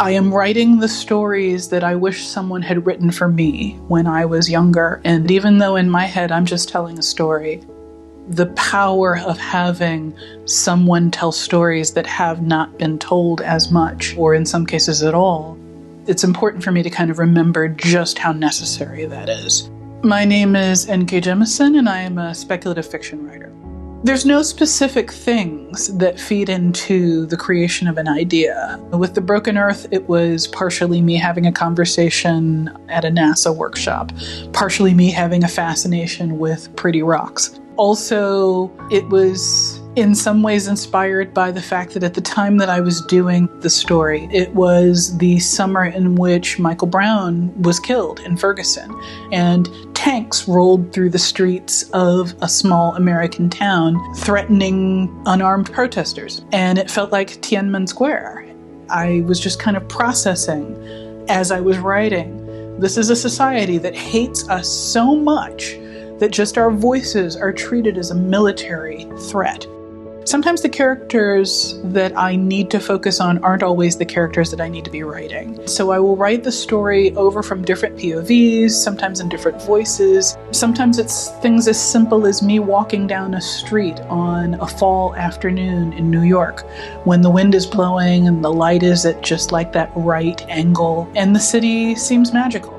I am writing the stories that I wish someone had written for me when I was younger. And even though in my head I'm just telling a story, the power of having someone tell stories that have not been told as much, or in some cases at all, it's important for me to kind of remember just how necessary that is. My name is N.K. Jemisin, and I am a speculative fiction writer. There's no specific things that feed into the creation of an idea. With The Broken Earth, it was partially me having a conversation at a NASA workshop, partially me having a fascination with pretty rocks. Also, it was in some ways inspired by the fact that at the time that I was doing the story, it was the summer in which Michael Brown was killed in Ferguson, and tanks rolled through the streets of a small American town threatening unarmed protesters, and it felt like Tiananmen Square. I was just kind of processing as I was writing. This is a society that hates us so much that just our voices are treated as a military threat. Sometimes the characters that I need to focus on aren't always the characters that I need to be writing. So I will write the story over from different POVs, sometimes in different voices. Sometimes it's things as simple as me walking down a street on a fall afternoon in New York when the wind is blowing and the light is at just like that right angle and the city seems magical.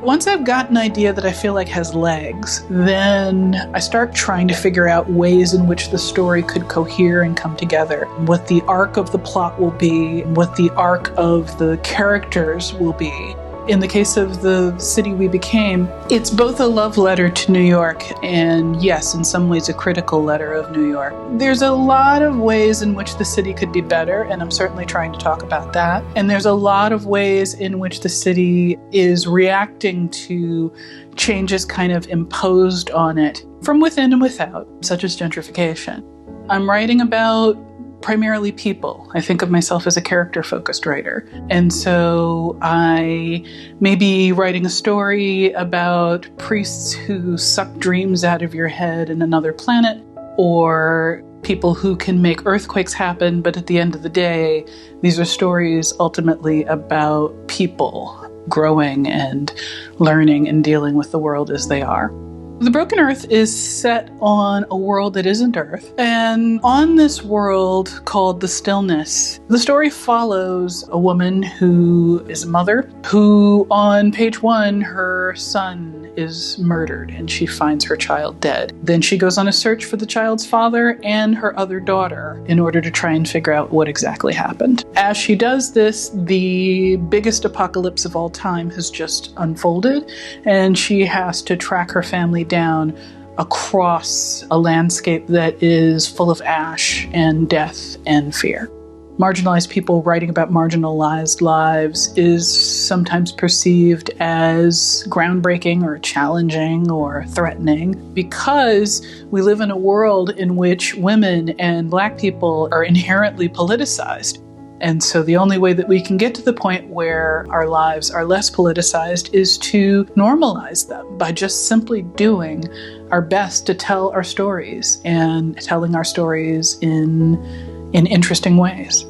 Once I've got an idea that I feel like has legs, then I start trying to figure out ways in which the story could cohere and come together, what the arc of the plot will be, what the arc of the characters will be. In the case of The City We Became, it's both a love letter to New York and, yes, in some ways a critical letter of New York. There's a lot of ways in which the city could be better, and I'm certainly trying to talk about that. And there's a lot of ways in which the city is reacting to changes kind of imposed on it from within and without, such as gentrification. I'm writing about primarily people. I think of myself as a character-focused writer. And so I may be writing a story about priests who suck dreams out of your head in another planet, or people who can make earthquakes happen, but at the end of the day, these are stories ultimately about people growing and learning and dealing with the world as they are. The Broken Earth is set on a world that isn't Earth, and on this world called The Stillness, the story follows a woman who is a mother, who on page 1, her son is murdered and she finds her child dead. Then she goes on a search for the child's father and her other daughter in order to try and figure out what exactly happened. As she does this, the biggest apocalypse of all time has just unfolded, and she has to track her family down across a landscape that is full of ash and death and fear. Marginalized people writing about marginalized lives is sometimes perceived as groundbreaking or challenging or threatening because we live in a world in which women and Black people are inherently politicized. And so the only way that we can get to the point where our lives are less politicized is to normalize them by just simply doing our best to tell our stories and telling our stories in interesting ways.